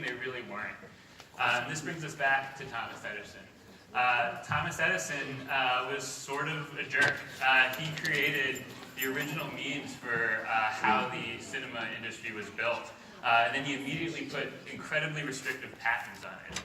they really weren't. This brings us back to Thomas Edison. Thomas Edison was sort of a jerk. He created the original means for how the cinema industry was built. And then he immediately put incredibly restrictive patents on it.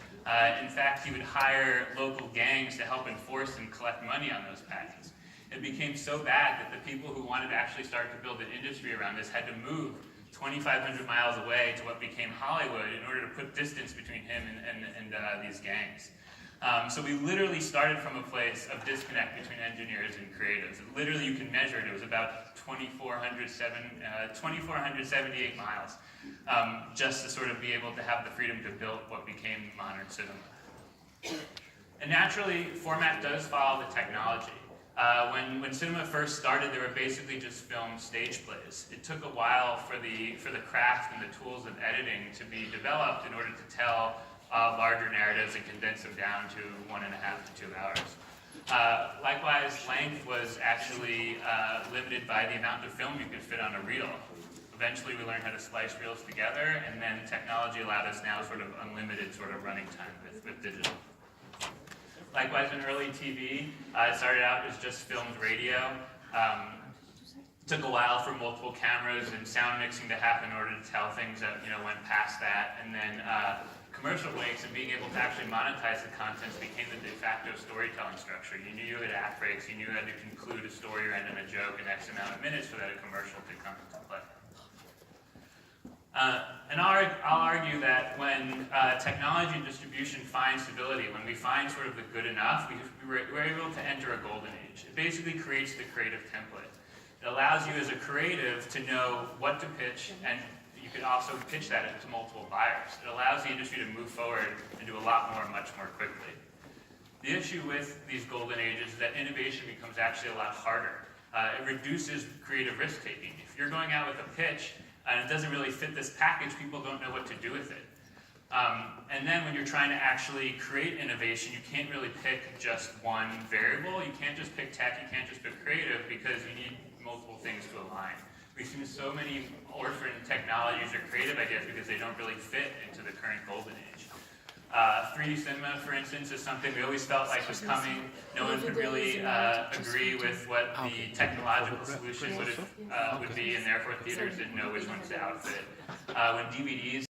In fact, he would hire local gangs to help enforce and collect money on those patents. It became so bad that the people who wanted to actually start to build an industry around this had to move 2,500 miles away to what became Hollywood in order to put distance between him and these gangs. So we literally started from a place of disconnect between engineers and creatives. Literally, you can measure it. It was about 2,478 miles, just to sort of be able to have the freedom to build what became modern cinema. And naturally, format does follow the technology. When cinema first started, there were basically just film stage plays. It took a while for the craft and the tools of editing to be developed in order to tell larger narratives and condense them down to 1.5 to 2 hours. Likewise, length was actually limited by the amount of film you could fit on a reel. Eventually, we learned how to splice reels together, and then technology allowed us now sort of unlimited sort of running time with digital. Likewise, in early TV, it started out as just filmed radio. Took a while for multiple cameras and sound mixing to happen in order to tell things that went past that, and then commercial breaks and being able to actually monetize the contents became the de facto storytelling structure. You knew you had act breaks, you knew you had to conclude a story or end in a joke in X amount of minutes so that a commercial could come into play. And I'll argue that when technology and distribution find stability, when we find sort of the good enough, we're able to enter a golden age. It basically creates the creative template. It allows you as a creative to know what to pitch, and you can also pitch that to multiple buyers. It allows the industry to move forward and do a lot more, much more quickly. The issue with these golden ages is that innovation becomes actually a lot harder. It reduces creative risk-taking. If you're going out with a pitch and it doesn't really fit this package, people don't know what to do with it. And then when you're trying to actually create innovation, you can't really pick just one variable. You can't just pick tech, you can't just pick creative, because you need multiple things to align. We've seen so many orphan technologies or creative ideas because they don't really fit into the current golden age. 3D cinema, for instance, is something we always felt like was coming. No one could really agree with what the technological solution would be, and therefore theaters didn't know which ones to outfit. When DVDs